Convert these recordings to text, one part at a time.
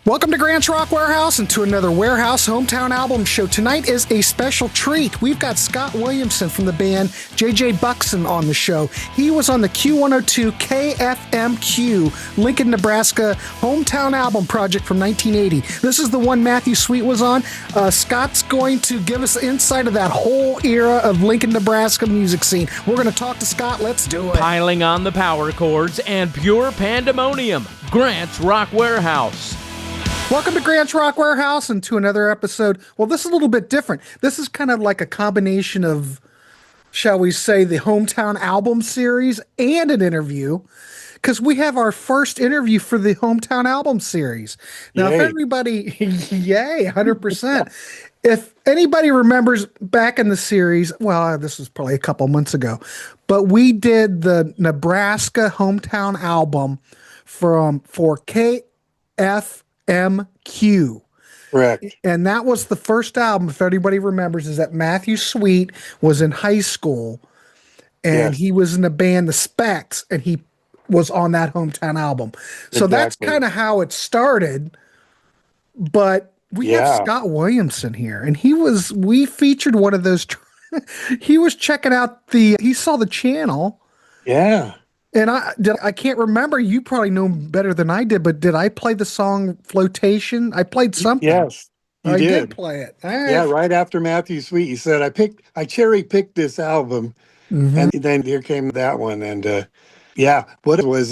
Welcome to Grant's Rock Warehouse and to another Warehouse Hometown Album show. Tonight is a special treat. We've got Scott Williamson from the band J.J. Buxson on the show. He was on the Q102 KFMQ Lincoln, Nebraska Hometown Album project from 1980. This is the one Matthew Sweet was on. Scott's going to give us insight of that whole era of Lincoln, Nebraska music scene. We're going to talk to Scott. Let's do it. Piling on the power chords and pure pandemonium. Grant's Rock Warehouse. Welcome to Grant's Rock Warehouse and to another episode. Well, this is a little bit different. This is kind of like a combination of, shall we say, the Hometown Album series and an interview, because we have our first interview for the Hometown Album series. Now, Yay. if everybody, yay, 100%. If anybody remembers back in the series, well, this was probably a couple months ago, but we did the Nebraska Hometown Album for KFMQ. Correct. And that was the first album, if anybody remembers, is that Matthew Sweet was in high school and Yes. he was in the band The Specs and he was on that Hometown Album. So that's Exactly. kind of how it started. But we have Yeah. Scott Williamson here and we featured one of those. He was checking out he saw the channel. Yeah. And I can't remember. You probably know better than I did, but did I play the song Flotation? I played something. Yes. You I did. did play it. Yeah, right after Matthew Sweet, you said I cherry picked this album, Mhm. and then here came that one, and what it was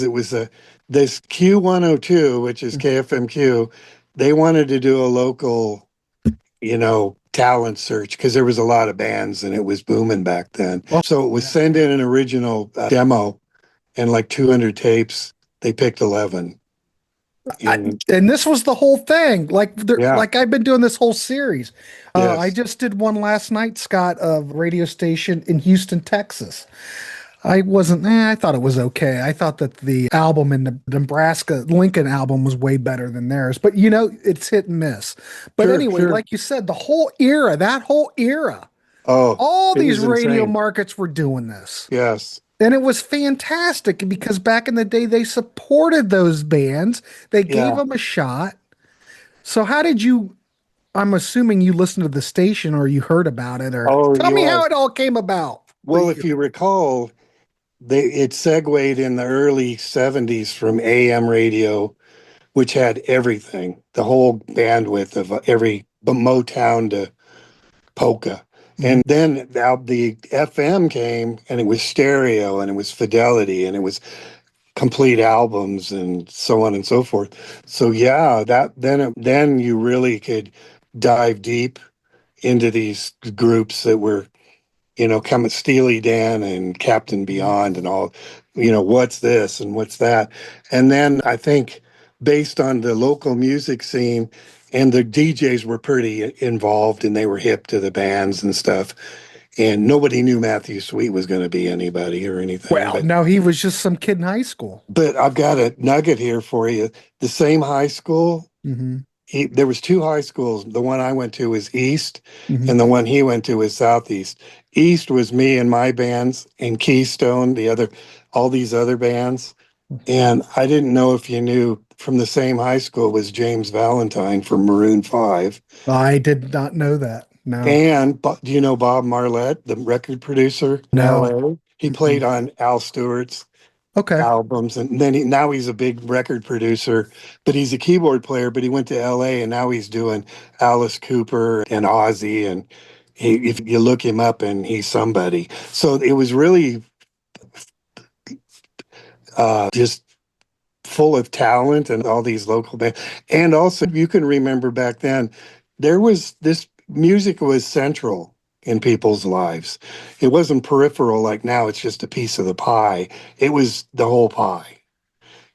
this Q102, which is KFMQ. They wanted to do a local, talent search because there was a lot of bands and it was booming back then. So it was send in an original demo and like 200 tapes. They picked 11. And this was the whole thing. Like I've been doing this whole series. Yes. I just did one last night, Scott, of a radio station in Houston, Texas. I thought it was okay. I thought that the album in the Nebraska Lincoln album was way better than theirs. But, it's hit and miss. But Sure, anyway, sure. like you said, that whole era, Oh, all it these was radio insane. markets were doing this. Yes. And it was fantastic because back in the day, they supported those bands. They gave Yeah. them a shot. So I'm assuming you listened to the station or you heard about it, or tell me how it all came about. Well, if you recall, it segued in the early 70s from AM radio, which had everything, the whole bandwidth of every Motown to polka. And then the FM came and it was stereo and it was fidelity and it was complete albums and so on and so forth. So then you really could dive deep into these groups that were, come Steely Dan and Captain Beyond and all, what's this and what's that. And then I think based on the local music scene, and the DJs were pretty involved and they were hip to the bands and stuff. And nobody knew Matthew Sweet was going to be anybody or anything. Well, no, he was just some kid in high school. But I've got a nugget here for you. The same high school, Mm-hmm. There was two high schools. The one I went to was East, Mhm. and the one he went to was Southeast. East was me and my bands, and Keystone, all these other bands. And I didn't know if you knew from the same high school was James Valentine from Maroon 5. I did not know that. No. And do you know Bob Marlet, the record producer? No. LA? He played on Al Stewart's Okay. albums, and then now he's a big record producer, but he's a keyboard player, but he went to LA and now he's doing Alice Cooper and Ozzy, and if you look him up, and he's somebody. So it was really just full of talent and all these local bands. And also you can remember back then this music was central in people's lives. It wasn't peripheral like now. It's just a piece of the pie. It was the whole pie.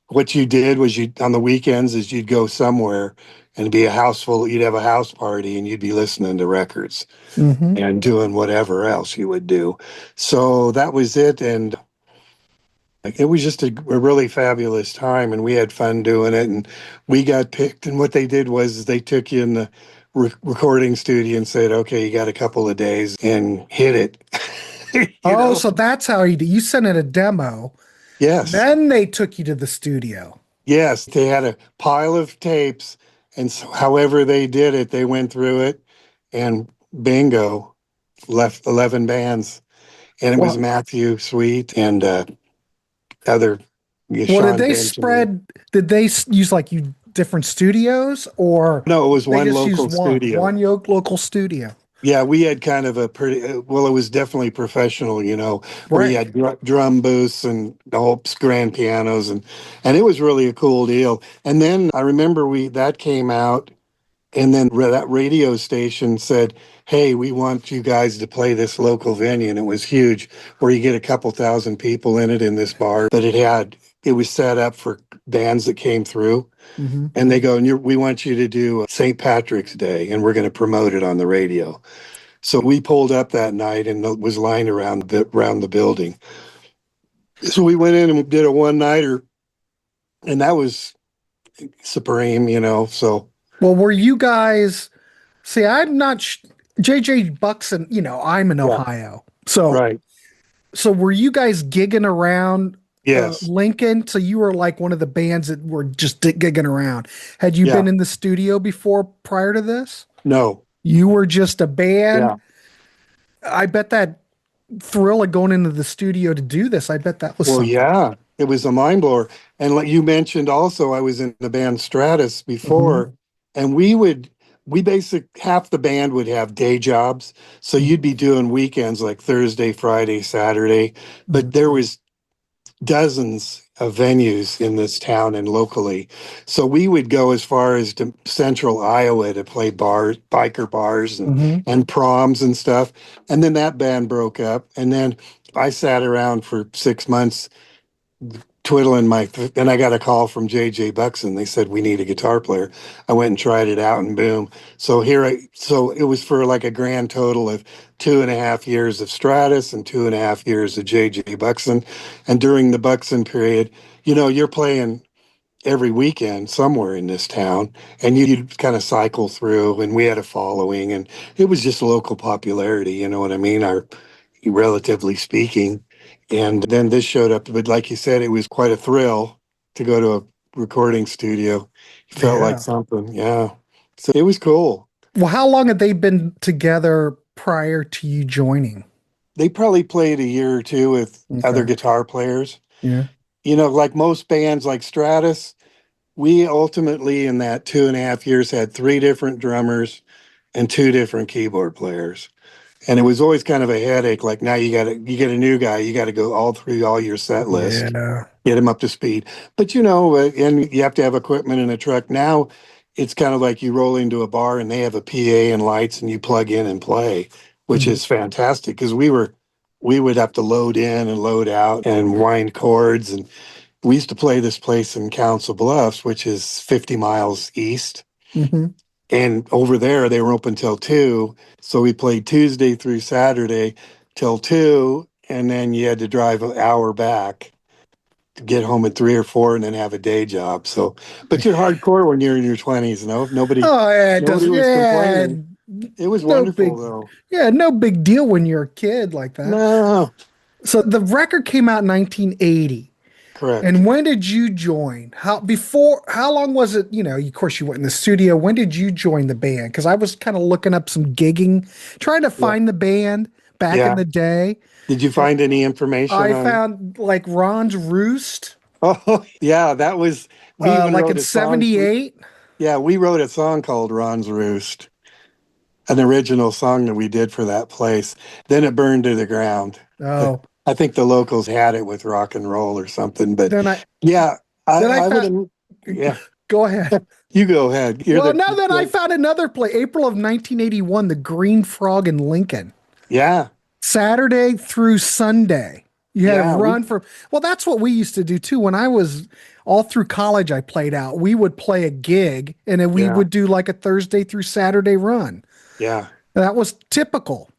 What you did was on the weekends is you'd go somewhere and it'd be a house full. You'd have a house party and you'd be listening to records Mhm. and doing whatever else you would do. So that was it. And it was just a really fabulous time, and we had fun doing it, and we got picked. And what they did was they took you in the recording studio and said, okay, you got a couple of days and hit it. So that's how you sent in a demo. Yes. Then they took you to the studio. Yes, they had a pile of tapes, And so however they did it, they went through it and bingo, left 11 bands. And it was Well, Matthew Sweet and other well, did Sean they Benjamin. spread? Did they use like you different studios, or No, it was they one just used local studio. one local studio? Yeah, we had kind of a pretty well. It was definitely professional, where you Right. had drum booths and the whole grand pianos, and it was really a cool deal. And then I remember we that came out, and then that radio station said, "Hey, we want you guys to play this local venue," and it was huge, where you get a couple thousand people in it in this bar. But it was set up for bands that came through. Hmm. And they go, and we want you to do St. Patrick's Day, and we're going to promote it on the radio. So we pulled up that night and it was lined around the building. So we went in and did a one nighter, and that was supreme. So Well, were you guys? See, I'm not. JJ Buxon. I'm in yeah, Ohio, so right. were you guys gigging around Yes. Lincoln? So you were like one of the bands that were just gigging around. Had you Yeah. been in the studio before prior to this? No. You were just a band. Yeah. I bet that thrill of going into the studio to do this, I bet that was Well, something. yeah, it was a mind blower. And like you mentioned also, I was in the band Stratus Hmm. before, and half the band would have day jobs. So you'd be doing weekends like Thursday, Friday, Saturday, Hmm. but there was dozens of venues in this town and locally. So we would go as far as to central Iowa to play bars, biker bars Hmm. and proms and stuff. And then that band broke up. And then I sat around for 6 months twiddling and I got a call from JJ Buxon. They said, we need a guitar player. I went and tried it out and boom. So it was for like a grand total of 2.5 years of Stratus and 2.5 years of JJ Buxon. And during the Buxon period, you're playing every weekend somewhere in this town, and you'd kind of cycle through, and we had a following, and it was just local popularity, you know what I mean? Relatively speaking. And then this showed up, but like you said, it was quite a thrill to go to a recording studio. It felt like Yeah. something, yeah. So it was cool. Well, how long had they been together prior to you joining? They probably played a year or two with other Okay. guitar players. Yeah. Like most bands like Stratus, we ultimately in that 2.5 years had three different drummers and two different keyboard players. And it was always kind of a headache. Like now you get a new guy, you got to go all through all your set list, Yeah. get him up to speed. But and you have to have equipment in a truck. Now it's kind of like you roll into a bar and they have a PA and lights and you plug in and play, which Mhm. is fantastic because we would have to load in and load out and wind cords. And we used to play this place in Council Bluffs, which is 50 miles east. Mhm. And over there, they were open till 2. So we played Tuesday through Saturday till 2. And then you had to drive an hour back to get home at 3 or 4 and then have a day job. So, but you're hardcore when you're in your 20s, no? Oh, yeah, it Nobody doesn't. was Yeah, complaining. It was no wonderful, big. though. Yeah, no big deal when you're a kid like that. No, So the record came out in 1980. correct. And when did you join? How long was it? Of course you went in the studio. When did you join the band? Because I was kind of looking up some gigging, trying to Yeah. find the band back in Yeah. the day. Did you find any information I on? found like Ron's Roost, Oh, yeah, we even like in wrote a song. '78. Yeah, we wrote a song called Ron's Roost, an original song that we did for that place. Then it burned to the ground. Oh, I think the locals had it with rock and roll or something. But then I yeah, then I I would found. have. Yeah, Go ahead. you go ahead. You're Well, the now that I like, found another play, April of 1981, the Green Frog in Lincoln. yeah, Saturday through Sunday. You had to yeah, run for, well, that's what we used to do too. When I was all through college, I played out. We would play a gig and then we yeah, would do like a Thursday through Saturday run. yeah. That was typical.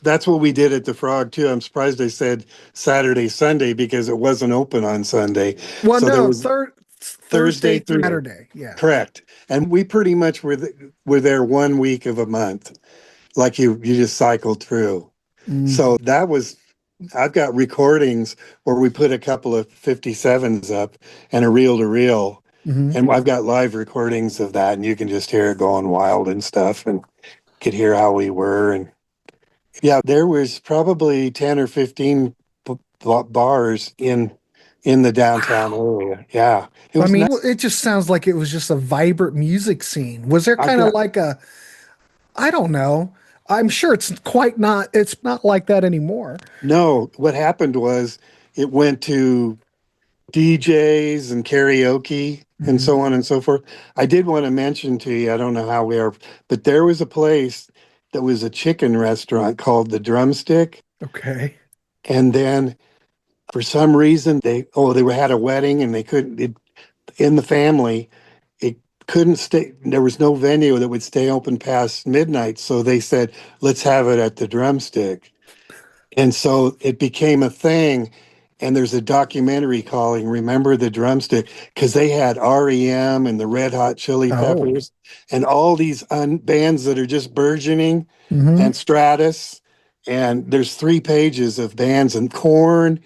That's what we did at the Frog too. I'm surprised they said Saturday, Sunday because it wasn't open on Sunday. Well, So there no, was Thursday Thursday through through Saturday. Yeah. correct, and we pretty much were there 1 week of a month. Like you just cycled through. Mm. So I've got recordings where we put a couple of 57s up and a reel to reel. Hmm. And I've got live recordings of that, and you can just hear it going wild and stuff, and could hear how we were. And yeah, there was probably 10 or 15 bars in the downtown Wow. area. Yeah, it I was mean, nice. it just sounds like it was just a vibrant music scene. Was there I've kind of got like a, I don't know. I'm sure it's not like that anymore. no. What happened was it went to DJs and karaoke and Hmm. so on and so forth. I did want to mention to you, I don't know how we are, but there was a place that was a chicken restaurant called the Drumstick. Okay. And then for some reason they had a wedding and they couldn't in the family, it couldn't stay, there was no venue that would stay open past midnight. So they said, let's have it at the Drumstick. And so it became a thing. And there's a documentary calling Remember the Drumstick, because they had REM and the Red Hot Chili Oh. Peppers and all these bands that are just burgeoning, Hmm. and Stratus. And there's 3 pages of bands, and Corn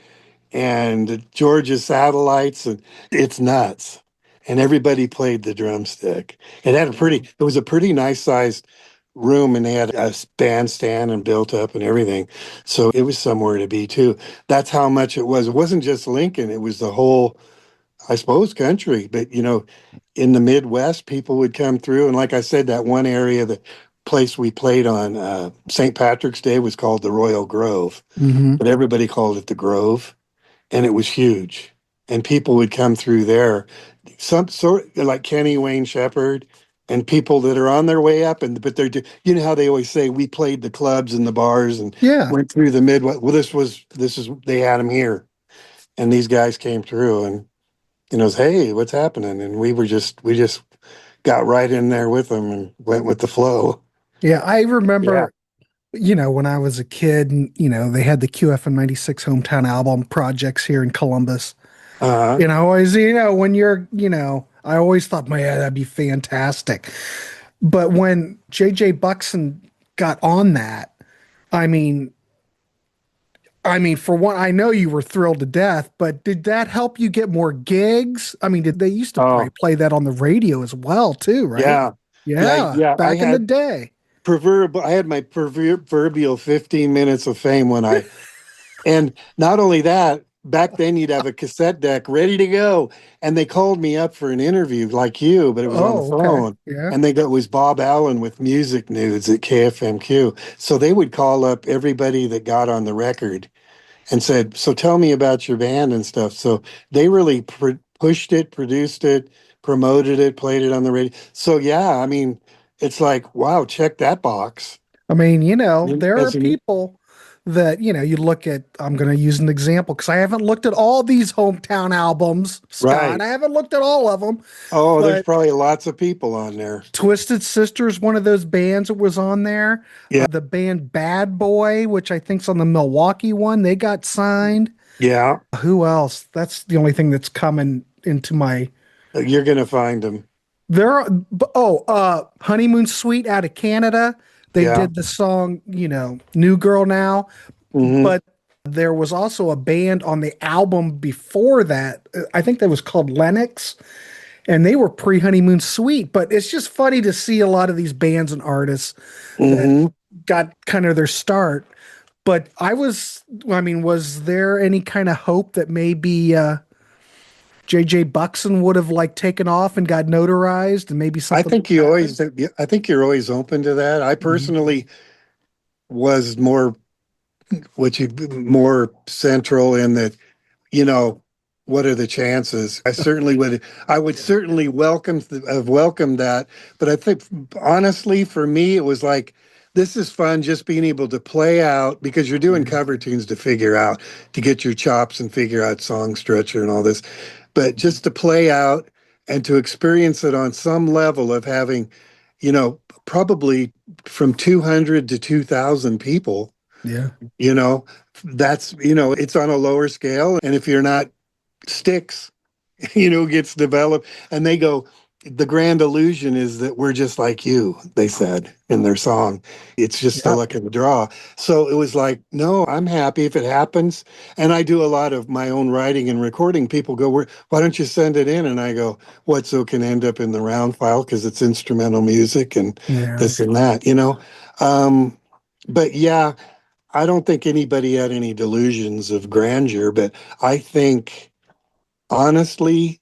and Georgia Satellites, and it's nuts. And everybody played the Drumstick. It was a pretty nice sized room, and they had a bandstand and built up and everything. So it was somewhere to be too. That's how much it was. It wasn't just Lincoln, it was the whole, I suppose, country. But in the Midwest, people would come through. And like I said, that one area, the place we played on St. Patrick's Day was called the Royal Grove, Hmm. but everybody called it the Grove, and it was huge. And people would come through there, some sort like Kenny Wayne Shepherd, and people that are on their way up. And but you know how they always say we played the clubs and the bars and Yeah. went through the Midwest. Well, this is they had them here, and these guys came through, and hey, what's happening? And we just got right in there with them and went with the flow. Yeah. I Yeah. remember, when I was a kid and, they had the QFM 96 hometown album projects here in Columbus. Uh-huh. And I always, when you're, I always thought, man, that'd be fantastic. But when JJ Buxon got on that, I mean, for one, I know you were thrilled to death, but did that help you get more gigs? I mean, did they used to Oh, play that on the radio as well, too, right? yeah. Yeah, Yeah, yeah. back in the day. I had my proverbial 15 minutes of fame and not only that, back then you'd have a cassette deck ready to go. And they called me up for an interview like you, but it was on the Oh, okay. phone. Yeah. And it was Bob Allen with Music Nudes at KFMQ. So they would call up everybody that got on the record and said, so tell me about your band and stuff. So they really pushed it, produced it, promoted it, played it on the radio. So yeah, I mean, it's like, wow, check that box. I mean, there are As an people that, you look at, I'm going to use an example because I haven't looked at all these hometown albums, Scott. right. I haven't looked at all of them, Oh, there's but probably lots of people on there. Twisted Sister's one of those bands that was on there. Yeah. The band Bad Boy, which I think's on the Milwaukee one, they got signed. Yeah. Who else? That's the only thing that's coming into my. You're going to find them. There. Honeymoon Suite out of Canada. They Yeah. did the song, New Girl Now, Hmm. but there was also a band on the album before that. I think that was called Lennox, and they were pre-Honeymoon Suite. But it's just funny to see a lot of these bands and artists that Hmm. got kind of their start. But was there any kind of hope that maybe JJ Buxon would have like taken off and got notarized and maybe I something think would happen? I think you're always open to that. I Mhm. personally was more central in that, you know, what are the chances? I would certainly have welcomed that. But I think honestly, for me, it was like, this is fun just being able to play out because you're doing Mhm. cover tunes to get your chops and figure out song structure and all this. But just to play out and to experience it on some level of having, probably from 200 to 2,000 people, Yeah. you know, it's on a lower scale. And if you're not Sticks, gets developed and they go, the grand illusion is that we're just like you, they said in their song. It's just the Yep. luck of the draw. So it was like, no, I'm happy if it happens. And I do a lot of my own writing and recording. People go, why don't you send it in? And I go, what, so it can end up in the round file because it's instrumental music and Yeah. this and that, you know? Um, but yeah, I don't think anybody had any delusions of grandeur, but I think honestly,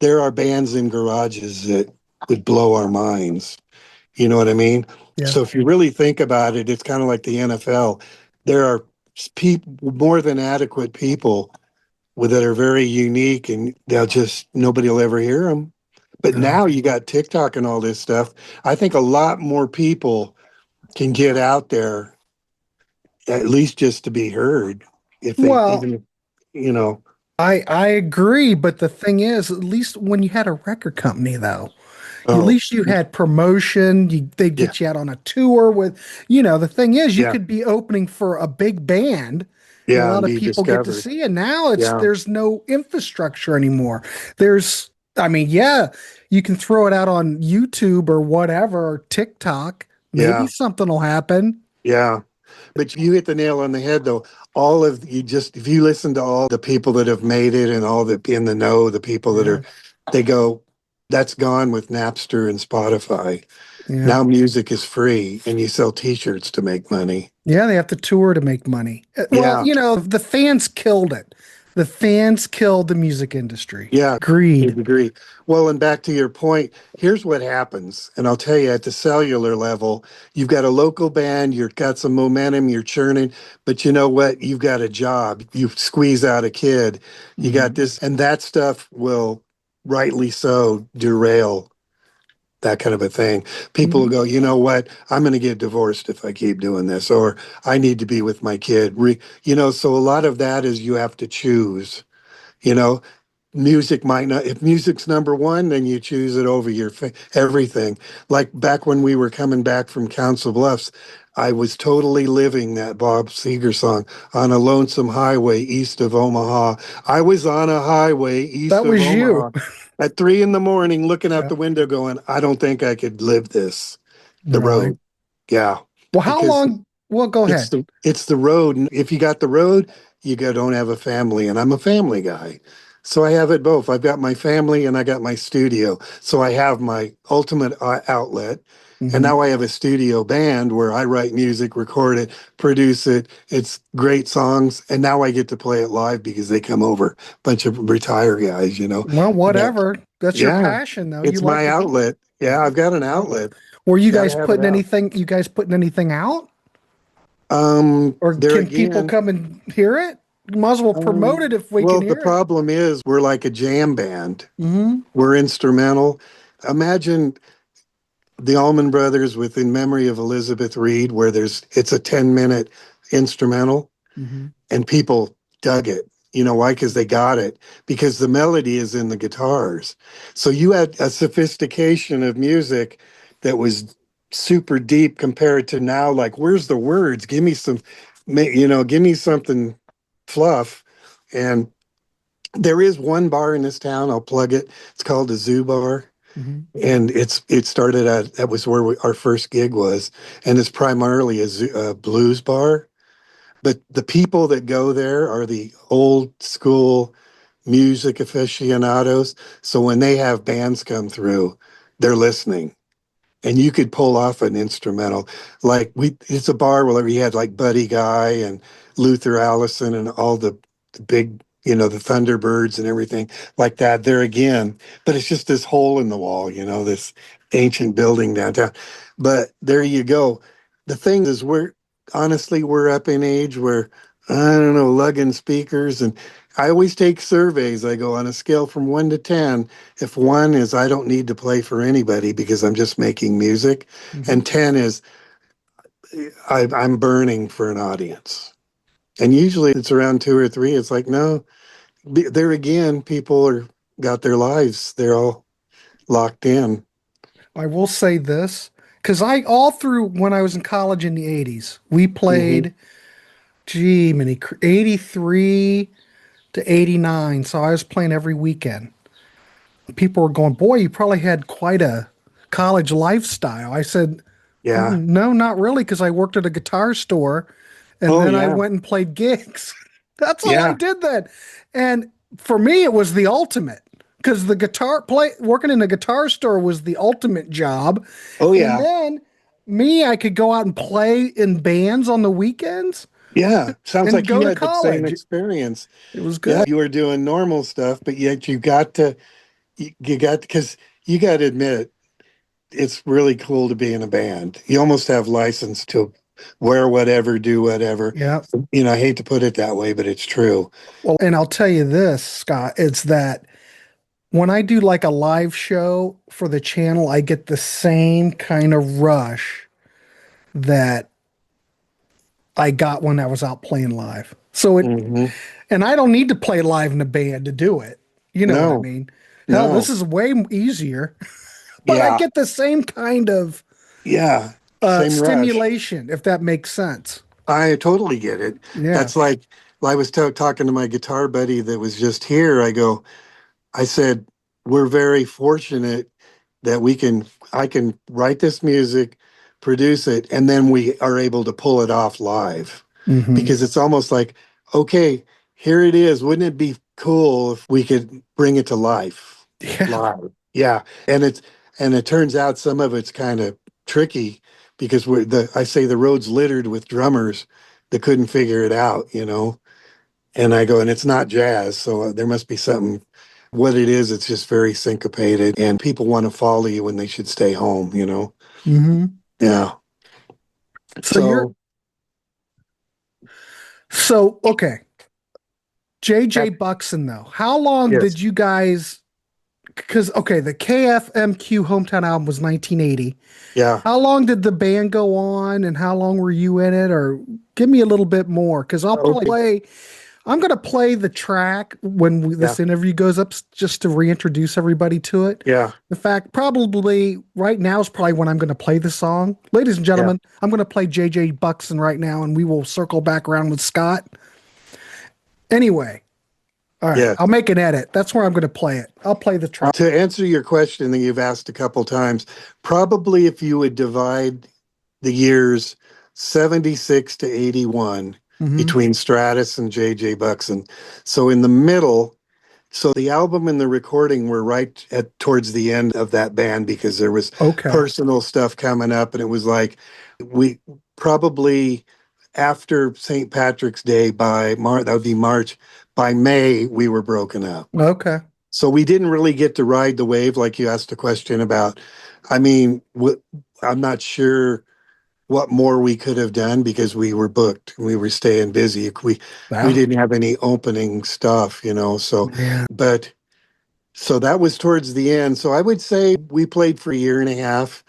there are bands in garages that would blow our minds. You know what I mean? Yeah. So if you really think about it, it's kind of like the NFL. There are people, more than adequate people that are very unique, and they'll just nobody will ever hear them. But No. now you got TikTok and all this stuff. I think a lot more people can get out there, at least just to be heard, if they Well, even, you know. I agree, but the thing is, at least when you had a record company, though, at Oh, least you had promotion. They'd yeah, get you out on a tour with, the thing is, you yeah, could be opening for a big band that a yeah, lot and of be people get to discovered. see. And now Yeah, there's no infrastructure anymore. I mean, yeah, you can throw it out on YouTube or whatever, or TikTok. Maybe yeah. something will happen. Yeah, but you hit the nail on the head though. All of you just if you listen to all the people that have made it and all the in the know, the people that Yeah. are they go, that's gone with Napster and Spotify. Yeah. Now music is free and you sell t-shirts to make money. Yeah, they have to tour to make money. Well, Yeah, the fans killed it. The fans killed the music industry. yeah, I Greed. agree. Well, and back to your point, here's what happens. And I'll tell you at the cellular level, you've got a local band, you've got some momentum, you're churning, but you know what? You've got a job. You squeeze out a kid, you got Mhm. this, and that stuff will rightly so derail that kind of a thing. People will Mhm. go, you know what? I'm going to get divorced if I keep doing this, or I need to be with my kid. So a lot of that is you have to choose, you know, music might not if music's number one then you choose it over everything. Like back when we were coming back from Council Bluffs, I was totally living that Bob Seger song, on a lonesome highway east of Omaha. I was on a highway east That of was you. Omaha at 3 in the morning looking out Yeah, the window going, I don't think I could live this, the really. road. Yeah, Well, how because long? Well, go ahead. it's the road. And if you got the road, don't have a family. And I'm a family guy. So I have it both. I've got my family and I got my studio. So I have my ultimate outlet. And Hmm. now I have a studio band where I write music, record it, produce it. It's great songs. And now I get to play it live because they come over, a bunch of retired guys, Well, But whatever. That's your yeah, passion, though. You it's like my to. outlet. Yeah, I've got an outlet. Were you Got to guys have it putting out. anything? You guys putting anything out, or There can people again, come and hear it? You might as well promote it if we can well, the hear it. problem is we're like a jam band. Hmm. We're instrumental. Imagine the Allman Brothers with In Memory of Elizabeth Reed, where it's a 10-minute instrumental Hmm. and people dug it. You know why? Because they got it. Because the melody is in the guitars. So you had a sophistication of music that was super deep compared to now. Like, where's the words? Give me give me something fluff. And there is one bar in this town. I'll plug it. It's called the Zoo Bar, Hmm. and it started at that was where our first gig was, and it's primarily a blues bar. But the people that go there are the old school music aficionados. So when they have bands come through, they're listening. And you could pull off an instrumental. Like it's a bar where we had like Buddy Guy and Luther Allison and all the big, the Thunderbirds and everything like that there again. But it's just this hole in the wall, this ancient building downtown. But there you go. The thing is, we're up in age where, I don't know, lugging speakers. And I always take surveys. I go on a scale from 1 to 10. If 1 is I don't need to play for anybody because I'm just making music, Hmm. and 10 is I'm burning for an audience. And usually it's around 2 or 3. It's like, no, there again, people are got their lives. They're all locked in. I will say this because all through when I was in college in the 80s, we Hmm. played, gee, 83 to 89. So I was playing every weekend. people were going, boy, you probably had quite a college lifestyle. I said, Yeah. no, not really, because I worked at a guitar store and Oh, then I yeah. went and played gigs. That's all I Yeah. did then. And for me, it was the ultimate because working in a guitar store was the ultimate job. Oh, And yeah. then I could go out and play in bands on the weekends Yeah. Sounds and like go you to had the same college. experience. It was Yeah. good. You were doing normal stuff, but yet because you got to admit, it's really cool to be in a band. You almost have license to wear whatever, do whatever. Yeah. I hate to put it that way, but it's true. Well, and I'll tell you this, Scott, it's that when I do like a live show for the channel, I get the same kind of rush that I got when I was out playing live. Hmm. And I don't need to play live in a band to do it. You know what I No, mean? Hell, this no. is way easier, but I Yeah. get the same kind of Yeah. Same rush. stimulation, if that makes sense. I totally get it. Yeah. That's like, I was talking to my guitar buddy that was just here. I said, we're very fortunate that I can write this music, produce it, and then we are able to pull it off live. Hmm. Because it's almost like, okay, here it is. Wouldn't it be cool if we could bring it to life Yeah. live? Yeah. And it turns out some of it's kind of tricky because I say the road's littered with drummers that couldn't figure it out. And I go, and it's not jazz, so there must be something. What it is, it's just very syncopated, and people want to follow you when they should stay home. Hmm. Yeah. So So, okay. JJ Buxon, though, how long yes. did you guys? Because okay, the KFMQ Hometown Album was 1980. Yeah. How long did the band go on, and how long were you in it? Or give me a little bit more, because I'll probably Okay. play. I'm going to play the track when Yeah. this interview goes up, just to reintroduce everybody to it. Yeah. In fact, probably right now is probably when I'm going to play the song. Ladies and Yeah. gentlemen, I'm going to play JJ Buxon right now, and we will circle back around with Scott. Anyway, all right, Yeah. I'll make an edit. That's where I'm going to play it. I'll play the track. To answer your question that you've asked a couple times, probably if you would divide the years 76 to 81 Hmm. between Stratus and JJ Buxon. So in the middle, so the album and the recording were right at towards the end of that band because there was Okay. personal stuff coming up, and it was like we probably after St. Patrick's Day that would be March. By May, we were broken up. Okay. So we didn't really get to ride the wave like you asked a question about. I mean, I'm not sure what more we could have done because we were booked. We were staying busy. We Wow. didn't have any opening stuff. So, Man. but so that was towards the end. So I would say we played for a year and a half,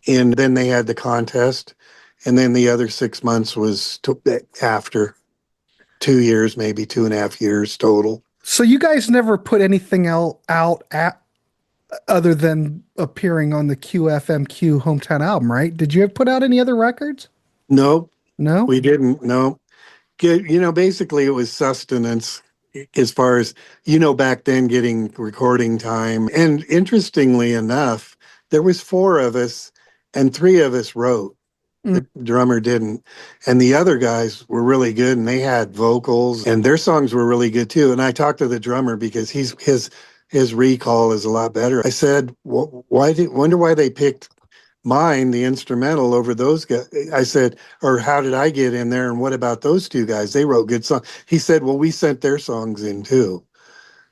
and then they had the contest, and then the other 6 months was after 2 years, maybe 2.5 years total. So you guys never put anything out at other than appearing on the QFMQ Hometown Album, right? Did you put out any other records? No, No? we didn't. No. Basically it was sustenance as far as, back then getting recording time. And interestingly enough, there was four of us and three of us wrote. Mm. The drummer didn't. And the other guys were really good and they had vocals and their songs were really good too. And I talked to the drummer because his recall is a lot better. I said, wonder why they picked mine, the instrumental, over those guys. I said, or how did I get in there? And what about those two guys? They wrote good songs. He said, well, we sent their songs in too.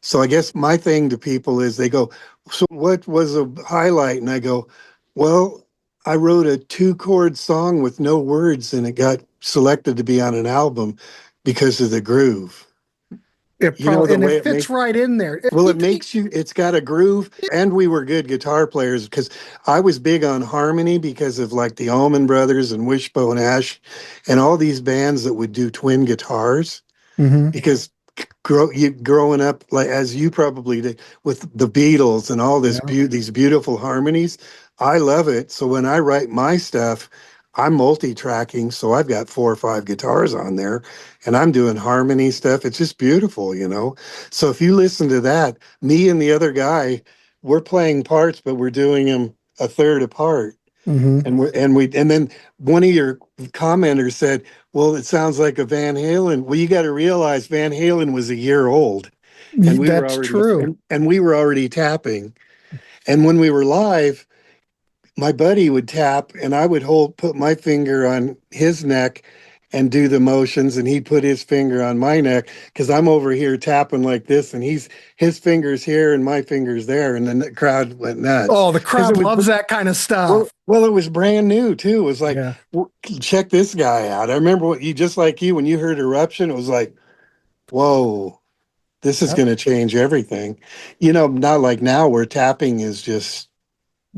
So I guess my thing to people is they go, so what was a highlight? And I go, well, I wrote a two-chord song with no words and it got selected to be on an album because of the groove. It You know probably the and way it it fits makes. right in there. Well, it's got a groove, and we were good guitar players because I was big on harmony because of like the Allman Brothers and Wishbone Ash and all these bands that would do twin guitars Mhm. because growing up, like as you probably did with the Beatles and all Yeah. these beautiful harmonies, I love it. So when I write my stuff, I'm multi-tracking, so I've got 4 or 5 guitars on there, and I'm doing harmony stuff. It's just beautiful, you know. So if you listen to that, me and the other guy, we're playing parts, but we're doing them a third apart. Hmm. And then one of your commenters said, "Well, it sounds like a Van Halen." Well, you got to realize Van Halen was a year old, and we were That's already true. and we were already tapping. And when we were live, my buddy would tap and I would put my finger on his neck and do the motions, and he'd put his finger on my neck because I'm over here tapping like this, and his fingers here and my fingers there, and then the crowd went nuts Oh, the because crowd it was loves that kind of well, stuff. well, it was brand new too. It was like, Yeah. well, check this guy out. I remember what you just like you when you heard Eruption, it was like, whoa, this is Yep. going to change everything. You know, not like now where tapping is just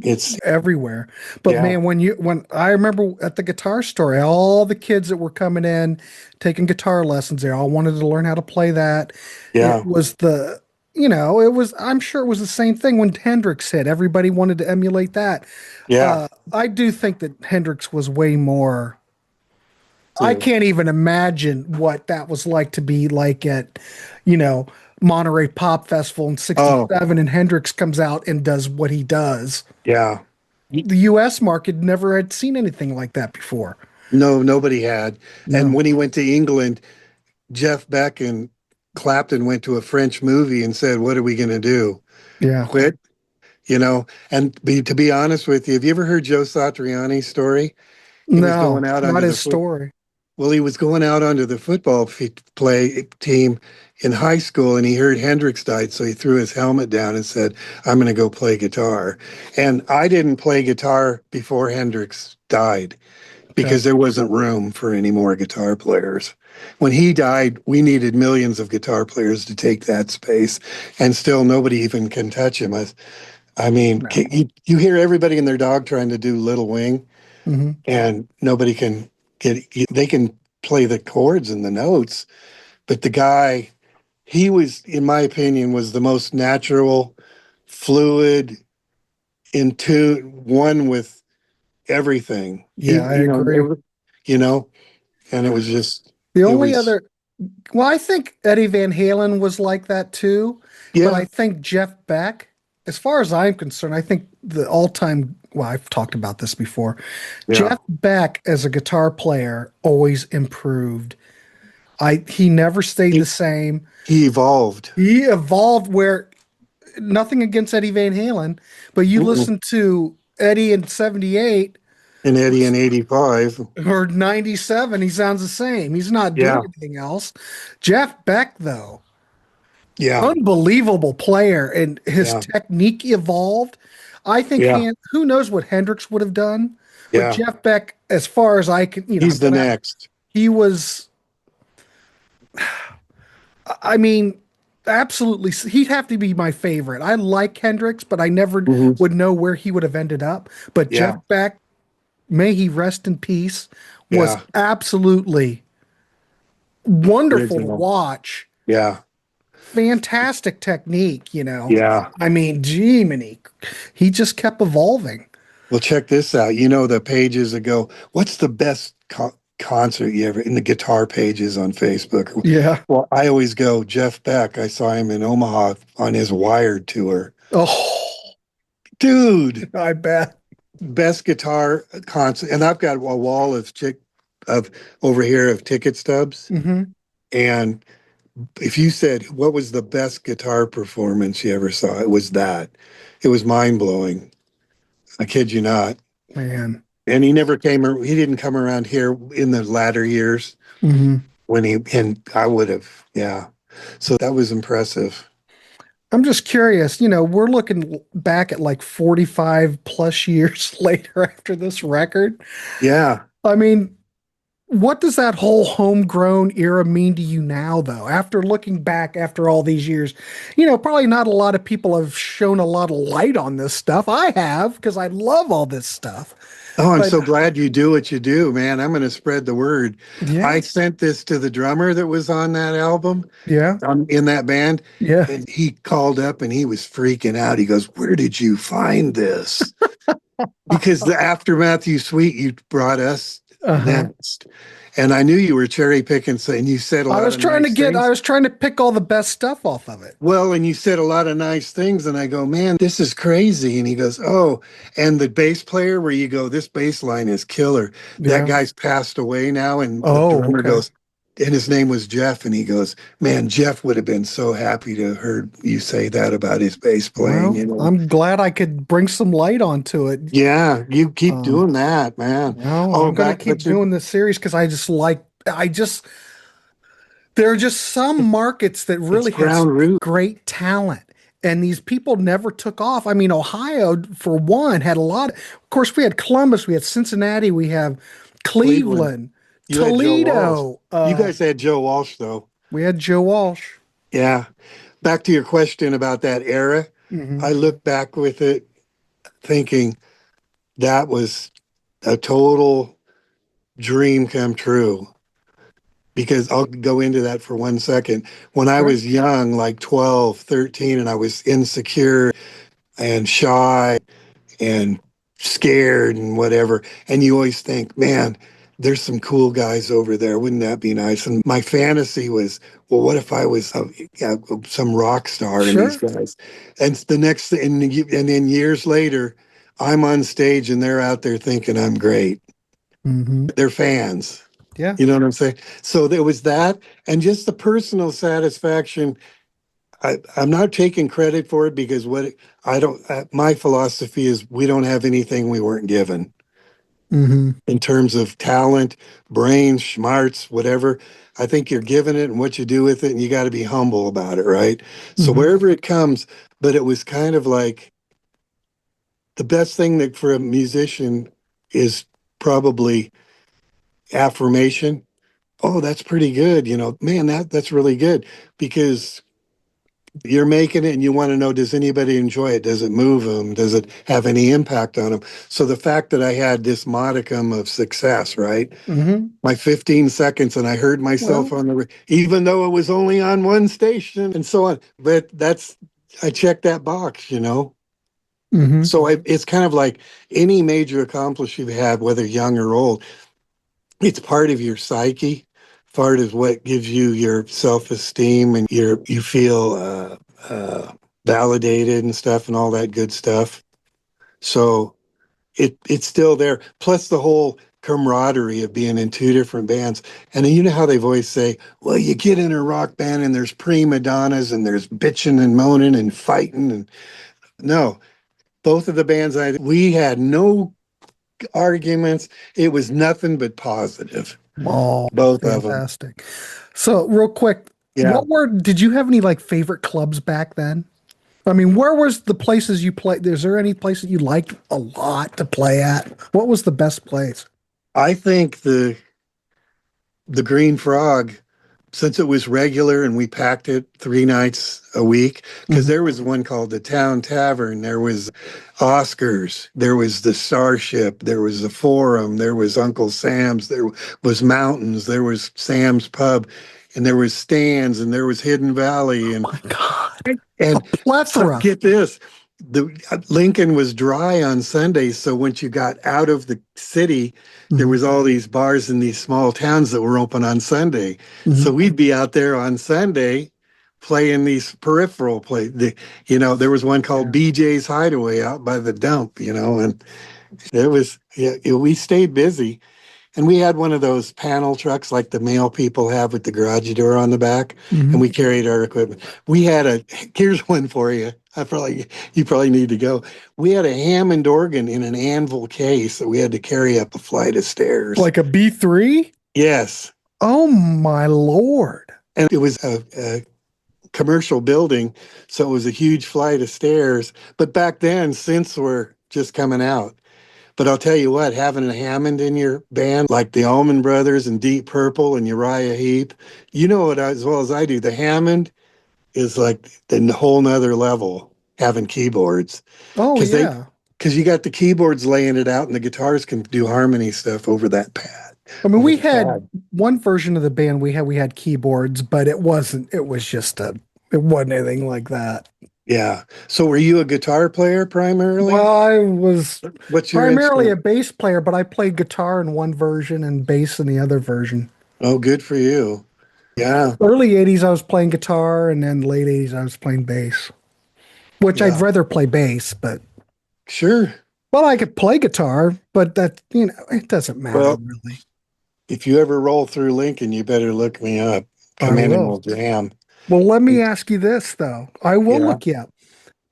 it's Everywhere. But yeah, man, when I remember at the guitar store, all the kids that were coming in taking guitar lessons, they all wanted to learn how to play that. It yeah, was I'm sure it was the same thing when Hendrix hit. Everybody wanted to emulate that. yeah. I do think that Hendrix was way more. I Too. can't even imagine what that was like to be like at, you know, Monterey Pop Festival in Oh, '67, and Hendrix comes out and does what he does. yeah. The US market never had seen anything like that before. No, nobody had. And No. when he went to England, Jeff Beck and Clapton went to a French movie and said, "What are we going to do? Yeah. Quit?" You know. And to be honest with you, have you ever heard Joe Satriani's story? He was going No, out not onto the his foot. story. Well, he was going out onto the football play team in high school, and he heard Hendrix died, so he threw his helmet down and said, "I'm going to go play guitar." And I didn't play guitar before Hendrix died Okay. because there wasn't room for any more guitar players. When he died, we needed millions of guitar players to take that space, and still nobody even can touch him. I mean, No. you hear everybody and their dog trying to do Little Wing, Hmm. and nobody can they can play the chords and the notes, but the guy, he was, in my opinion, was the most natural, fluid, in tune, one with everything. He, Yeah, I you know, agree. you know, and it was just, The it only was, other, well, I think Eddie Van Halen was like that too, but yeah, I think Jeff Beck, as far as I'm concerned, I think the all-time, well, I've talked about this before. yeah. Jeff Beck as a guitar player always improved. He never stayed the He, same. he evolved. He evolved where nothing against Eddie Van Halen, but you Mm-mm. listen to Eddie in '78 And Eddie in 85. or '97, he sounds the same. He's not doing Yeah, anything else. Jeff Beck, though, yeah, unbelievable player, and his yeah, technique evolved. I think yeah, who knows what Hendrix would have done, but yeah. Jeff Beck, as far as I can, He's the next. he was, I mean, absolutely, he'd have to be my favorite. I like Hendrix, but I never Mhm. would know where he would have ended up. But Jeff Yeah, Beck, may he rest in peace, was yeah. absolutely wonderful to Original. watch. Yeah, Fantastic technique, you know. yeah. I mean, Jimi, he just kept evolving. Well, check this out. You know, the pages ago, what's the best concert you ever in the guitar pages on Facebook? Yeah. Well, I always go Jeff Beck. I saw him in Omaha on his Wired tour. Oh, Dude, I bet. best guitar concert. And I've got a wall of over here of ticket stubs. Hmm. And if you said what was the best guitar performance you ever saw, it was that. It was mind blowing. I kid you not. Man. And he didn't come around here in the latter years Hmm. and I would have, yeah. So that was impressive. I'm just curious, we're looking back at like 45 plus years later after this record. Yeah. I mean, what does that whole homegrown era mean to you now, though? After looking back after all these years, probably not a lot of people have shown a lot of light on this stuff. I have because I love all this stuff. Oh, I'm But so glad you do what you do, man. I'm going to spread the word. yeah, I sent this to the drummer that was on that album, yeah, in that band, yeah. and he called up and he was freaking out. He goes, "Where did you find this?" Because the after Matthew Sweet, you brought us Uh-huh. next. And I knew you were cherry picking, so, and you said a I lot was of trying to nice get, I things. was trying to pick all the best stuff off of it. Well, and you said a lot of nice things, and I go, "Man, this is crazy." And he goes, "Oh," and the bass player, where you go, "This bass line is killer." That Yeah. guy's passed away now, and the Oh, drummer okay. goes, and his name was Jeff, and he goes, "Man, Jeff would have been so happy to heard you say that about his bass playing." Well, I'm glad I could bring some light onto it. Yeah, you keep Um, doing that, man. well, Oh, I'm gonna back, keep but you, doing this series because there are just some markets that it's really had ground some root. great talent. And these people never took off. I mean, Ohio, for one, had a lot. Of course, we had Columbus, we had Cincinnati, we have Cleveland. Cleveland, You had Joe Walsh. Toledo. You guys had Joe Walsh, though. We had Joe Walsh. Yeah. Back to your question about that era, Hmm. I look back with it thinking that was a total dream come true. Because I'll go into that for 1 second. When I Sure. was young, like 12, 13, and I was insecure and shy and scared and whatever. And you always think, man, there's some cool guys over there. Wouldn't that be nice? And my fantasy was, well, what if I was some rock star in these Sure. guys? And the next thing, and then years later, I'm on stage and they're out there thinking I'm great. Hmm. They're fans. Yeah. You know what I'm saying? So there was that, and just the personal satisfaction. I'm not taking credit for it because I don't. My philosophy is we don't have anything we weren't given Hmm. in terms of talent, brains, smarts, whatever. I think you're given it, and what you do with it, and you got to be humble about it, right? So Hmm. wherever it comes, but it was kind of like the best thing that for a musician is probably affirmation. Oh, that's pretty good. Man, that's really good because you're making it and you want to know, does anybody enjoy it? Does it move them? Does it have any impact on them? So the fact that I had this modicum of success, right? Hmm. My 15 seconds and I heard myself Well. on even though it was only on one station and so on. But I checked that box. Hmm. So it's kind of like any major accomplishment you've had, whether young or old, it's part of your psyche, part of what gives you your self-esteem, and you feel validated and stuff and all that good stuff. So it's still there. Plus the whole camaraderie of being in two different bands. And you know how they've always say, well, you get in a rock band and there's prima donnas and there's bitching and moaning and fighting. And no, both of the bands we had no arguments. It was nothing but positive. Oh, Both of them. fantastic. So, real quick, Yeah. did you have any like favorite clubs back then? I mean, where was the places you played? Is there any place that you liked a lot to play at? What was the best place? I think the Green Frog, since it was regular and we packed it 3 nights a week, because Mhm. there was one called the Town Tavern, there was Oscars, there was the Starship, there was the Forum, there was Uncle Sam's, there was Mountains, there was Sam's Pub, and there was Stan's, and there was Hidden Valley, My God, a and so plethora. get this. The Lincoln was dry on Sundays, so once you got out of the city, there Mhm. was all these bars in these small towns that were open on Sunday. Mhm. So we'd be out there on Sunday playing these peripheral play. There was one called Yeah. BJ's Hideaway out by the dump, and it was we stayed busy. And we had one of those panel trucks like the mail people have with the garage door on the back, and Mhm. we carried our equipment. Here's one for you. You probably need to go. We had a Hammond organ in an anvil case that we had to carry up a flight of stairs. Like a B3? Yes. Oh my Lord. And it was a commercial building, so it was a huge flight of stairs. But back then, synths were just coming out. But I'll tell you what, having a Hammond in your band, like the Allman Brothers and Deep Purple and Uriah Heep, you know it as well as I do. The Hammond is like the whole nother level having keyboards. Oh Because yeah. because you got the keyboards laying it out and the guitars can do harmony stuff over that pad. I mean, Over we the had pad. one version of the band we had keyboards, but it wasn't. It wasn't anything like that. Yeah. So were you a guitar player primarily? Well, I was What's your primarily a instrument? bass player, but I played guitar in one version and bass in the other version. Oh, good for you. Yeah. Early 80s, I was playing guitar, and then late 80s, I was playing bass, which I'd Yeah. rather play bass, but Sure. well, I could play guitar, but it doesn't matter Well, really. if you ever roll through Lincoln, you better look me up. I Come in and will. we'll jam. Well, let me ask you this, though. I will Yeah. look you up.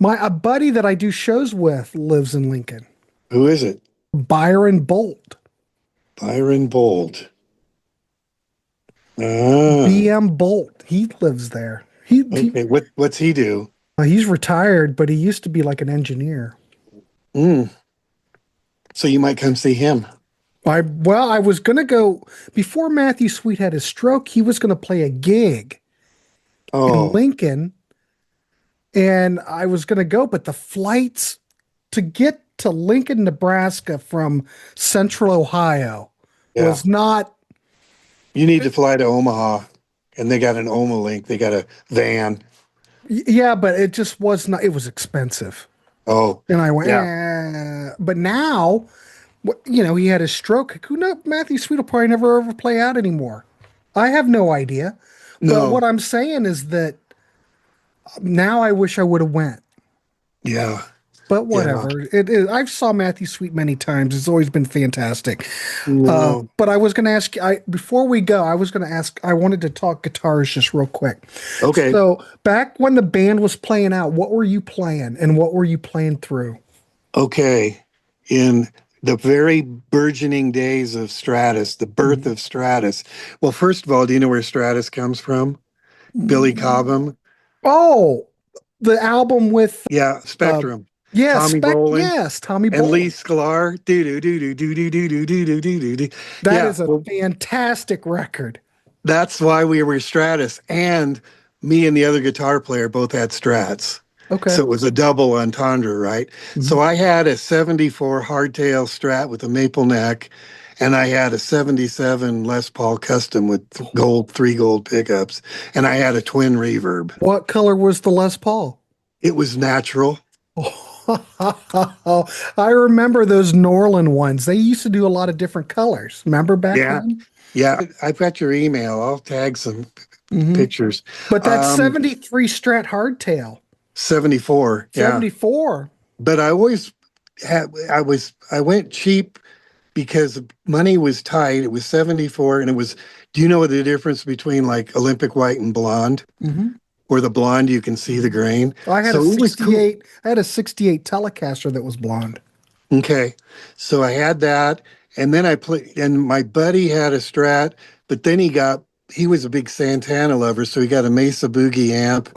A buddy that I do shows with lives in Lincoln, Who is it? Byron Bolt, Byron Bold. Ah, BM Bolt. He lives there. okay. What's he do? He's retired, but he used to be like an engineer. Mm. So you might come see him. I was gonna go before Matthew Sweet had his stroke. He was gonna play a gig in Oh, Lincoln, and I was gonna go, but the flights to get to Lincoln, Nebraska from Central Ohio yeah. was not. You need to fly to Omaha, and they got an Oma link. They got a van. Yeah, but it just was not. It was expensive, Oh, and I went. yeah. But now, he had his stroke. Who knows? Matthew Sweet will probably never ever play out anymore. I have no idea. But No. what I'm saying is that now I wish I would have went. Yeah. But Yeah. whatever. It is. I've saw Matthew Sweet many times. It's always been fantastic. No. But I was going to ask you, before we go, I was going to ask, I wanted to talk guitars just real quick. Okay. So back when the band was playing out, what were you playing and what were you playing through? Okay. In the very burgeoning days of Stratus, the birth of Stratus. Well, first of all, do you know where Stratus comes from? Billy Cobham. Oh, the album with, Yeah, uh, Spectrum. yes, Tommy Bolin yes, Tommy and Lee Bolin. Sklar. Do do do do do do do do do do do do. That Yeah, is a well, fantastic record. that's why we were Stratus, and me and the other guitar player both had Strats. Okay. So it was a double entendre, right? Mhm. So I had a 74 hardtail Strat with a maple neck, and I had a 77 Les Paul Custom with three gold pickups, and I had a twin reverb. What color was the Les Paul? It was natural. I remember those Norland ones. They used to do a lot of different colors. Remember back Yeah. then? Yeah. I've got your email. I'll tag some Hmm. pictures. But that 73 Strat hardtail, 74. Yeah. 74. But I went cheap because money was tight. It was 74 and do you know the difference between like Olympic white and blonde? Hmm. Or the blonde, you can see the grain. I had So a it was cool. 68. I had a 68 Telecaster that was blonde. Okay. So I had that. And then I played, and my buddy had a Strat, but then he was a big Santana lover. So he got a Mesa Boogie amp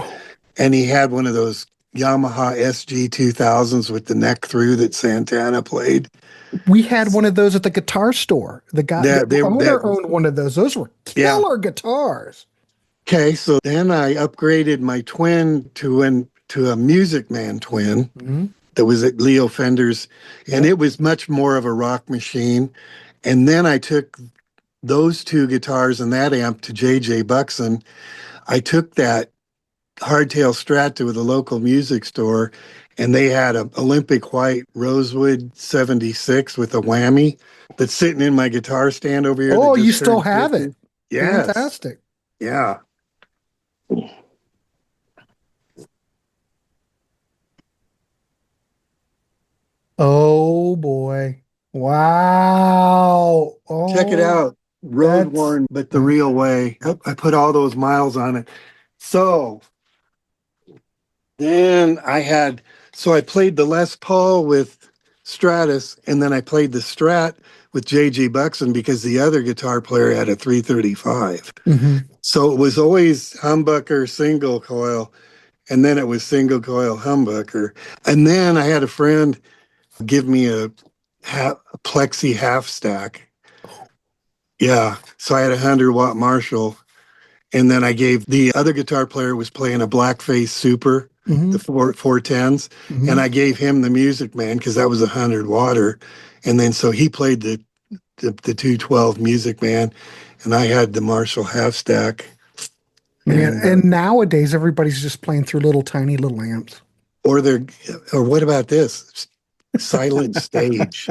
and he had one of those Yamaha SG 2000s with the neck through that Santana played. We had one of those at the guitar store. The owner owned one of those. Those were Yeah. killer guitars. Okay. So then I upgraded my twin to a Music Man twin. Mhm. That was at Leo Fender's, and it was much more of a rock machine. And then I took those two guitars and that amp to JJ Buxon. I took that hardtail Strat to the local music store, and they had an Olympic white Rosewood 76 with a whammy that's sitting in my guitar stand over here. Oh, that you just still turned have 50. it. Yes. Fantastic. Yeah. Oh boy. Wow. Check it Oh, out. Road that's worn, but the real way. I put all those miles on it. So then I played the Les Paul with Stratus, and then I played the Strat with J.G. Buxon because the other guitar player had a 335. Mhm. So it was always humbucker single coil, and then it was single coil humbucker. And then I had a friend give me plexi half stack. Yeah. So I had a 100-watt Marshall. And then I gave the other guitar player was playing a Blackface Super, Mm-hmm. the 410s. Mm-hmm. And I gave him the Music Man because that was 100 watter. And then so he played the 212 Music Man. And I had the Marshall half stack. Man, And and nowadays everybody's just playing through little tiny little amps. or they're or what about this? Silent stage.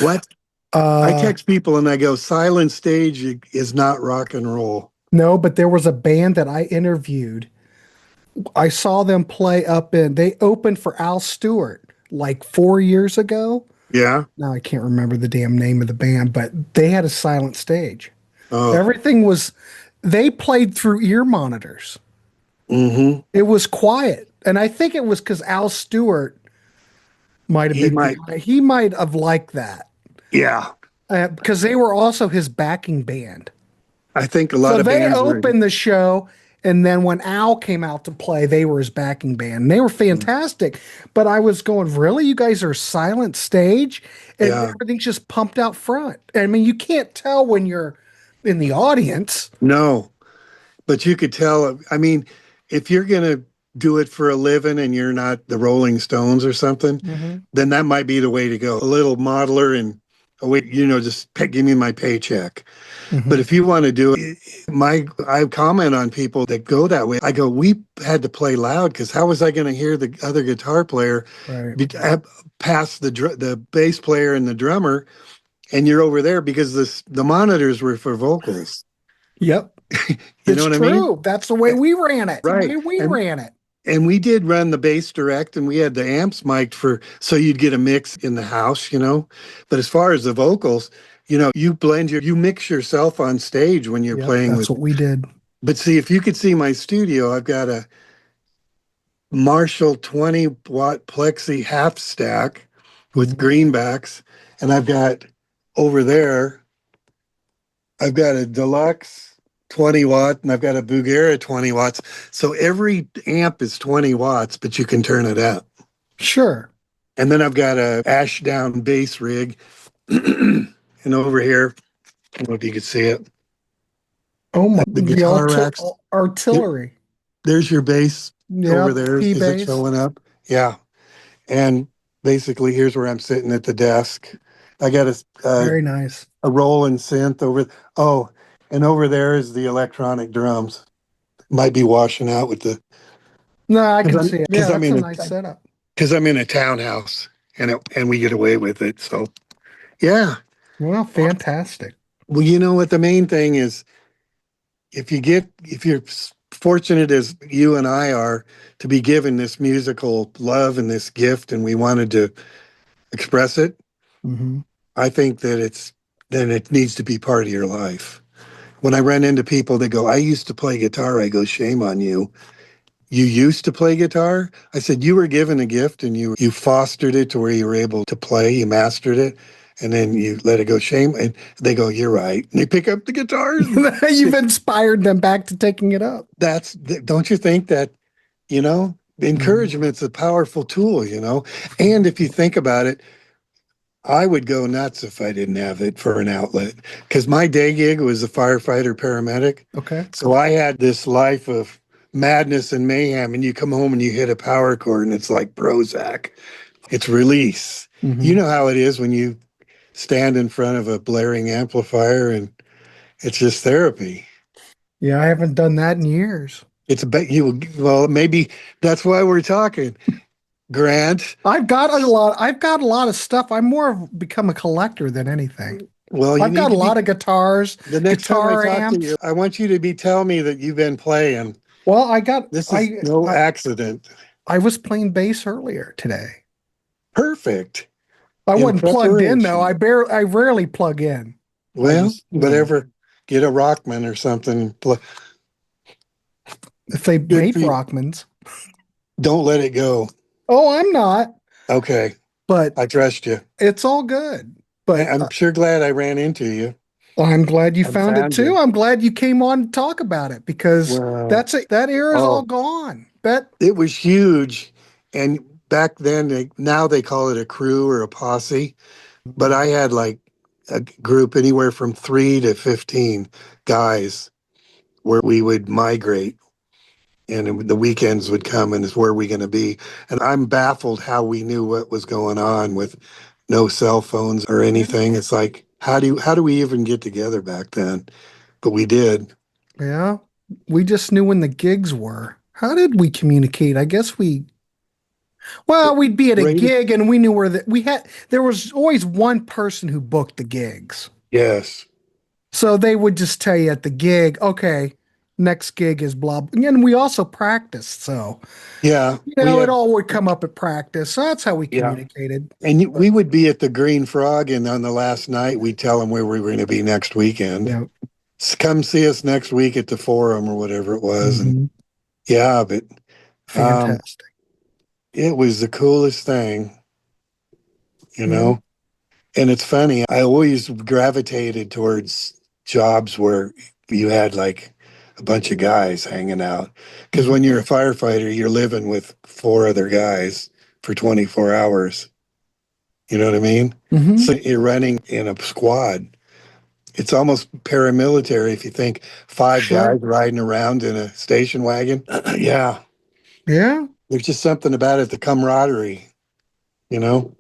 What? I Uh, text people and I go, silent stage is not rock and roll. no, but there was a band that I interviewed. I saw them play they opened for Al Stewart like 4 years ago. Yeah. Now I can't remember the damn name of the band, but they had a silent stage. Oh. Everything was, they played through ear monitors. Mm-hmm. It was quiet. And I think it was because Al Stewart might have He been, might. he might have liked that Yeah. because they were also his backing band. I think a lot So of they bands were. opened the show, and then when Al came out to play, they were his backing band. And they were fantastic. But I was going, really? You guys are silent stage? And Yeah. everything's just pumped out front. I mean, you can't tell when you're in the audience. No, but you could tell. I mean, if you're going to do it for a living and you're not the Rolling Stones or something, Mm-hmm. then that might be the way to go. A little modeler and, oh, wait, just give me my paycheck. Mm-hmm. But if you want to do it, I comment on people that go that way. I go, we had to play loud because how was I going to hear the other guitar player Right. past the bass player and the drummer, and you're over there because the monitors were for vocals. Yep. You It's know what true. I mean? That's the way we ran it. Right. The way we ran it. And we did run the bass direct, and we had the amps mic'd so you'd get a mix in the house. But as far as the vocals, you mix yourself on stage when you're Yep, playing that's what we did. But see, if you could see my studio, I've got a Marshall 20-watt plexi half stack with greenbacks, and I've got over there, I've got a deluxe 20-watt, and I've got a Bugera 20 watts. So every amp is 20 watts, but you can turn it up. Sure. And then I've got a Ashdown bass rig, and over here, I don't know if you could see it. Oh my! The guitar racks. Artillery. There's your bass over there. Is it P-bass. showing up? Yeah. And basically, here's where I'm sitting at the desk. I got Very nice. a Roland synth over. Oh, and over there is the electronic drums. Might be washing out with the. No, I can see it. Yeah, I'm that's in a nice setup. Because I'm in a townhouse, and we get away with it. So, yeah. Well, fantastic. Well, you know what the main thing is, if you're fortunate as you and I are to be given this musical love and this gift, and we wanted to express it, Mm-hmm. I think that it needs to be part of your life. When I run into people that go, I used to play guitar, I go, shame on you. You used to play guitar? I said, you were given a gift and you fostered it to where you were able to play, you mastered it, and then you let it go. Shame. And they go, you're right. And they pick up the guitars. You've inspired them back to taking it up. Don't you think that, encouragement's a powerful tool, And if you think about it, I would go nuts if I didn't have it for an outlet, because my day gig was a firefighter paramedic. Okay. So I had this life of madness and mayhem, and you come home and you hit a power chord and it's like Prozac. It's release. Mm-hmm. You know how it is when you stand in front of a blaring amplifier and it's just therapy. Yeah, I haven't done that in years. Well, maybe that's why we're talking. Grant. I've got a lot of stuff. I'm more of become a collector than anything. Well, I've got a lot of guitars. The next guitar time I talk amps. to you, I want you to tell me that you've been playing. Well, This is no accident. I was playing bass earlier today. Perfect. I wasn't plugged in though. I rarely plug in. Well, whatever. Get a Rockman or something. If they made Rockmans. Don't let it go. Oh, I'm not. Okay. But I trust you. It's all good. But I'm sure glad I ran into you. I'm glad you found it too. I'm glad you came on to talk about it because that era is all gone. It was huge. And back then, now they call it a crew or a posse. But I had like a group anywhere from 3 to 15 guys where we would migrate, and the weekends would come and it's where we going to be. And I'm baffled how we knew what was going on with no cell phones or anything. It's like, how do we even get together back then? But we did. Yeah. We just knew when the gigs were. How did we communicate? I guess we'd be at a Radio? gig and we knew there was always one person who booked the gigs. Yes. So they would just tell you at the gig, okay, next gig is blah. And we also practiced. So, Yeah. it all would come up at practice. So that's how we Yeah. communicated. And we would be at the Green Frog, and on the last night, we'd tell them where we were going to be next weekend. Yeah. Come see us next week at the Forum or whatever it was. Mm-hmm. And yeah, but Fantastic. it was the coolest thing, you Yeah. know? And it's funny, I always gravitated towards jobs where you had like a bunch of guys hanging out. Because when you're a firefighter, you're living with 4 other guys for 24 hours. You know what I mean? Mm-hmm. So you're running in a squad. It's almost paramilitary if you think 5 Sure. guys riding around in a station wagon. Yeah. Yeah. There's just something about it, the camaraderie, you know?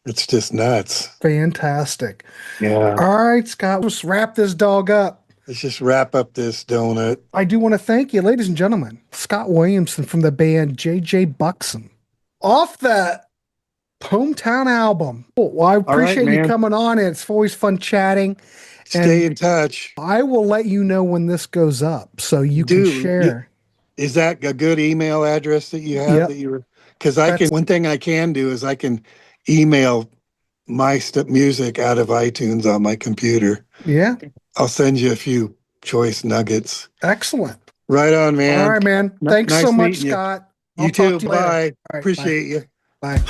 It's just nuts. Fantastic. Yeah. All right, Scott, let's wrap this dog up. Let's just wrap up this donut. I do want to thank you, ladies and gentlemen. Scott Williamson from the band J.J. Buxson. Off the Hometown Album. Well, I appreciate you coming on. It's always fun chatting. Stay in touch. I will let you know when this goes up so you can share. Is that a good email address that you have? Yep. Because one thing I can do is I can email my music out of iTunes on my computer. Yeah. I'll send you a few choice nuggets. Excellent. Right on, man. All right, man. Thanks Nice so much, meeting you. Scott. You too. Bye. Right, Appreciate you. Bye.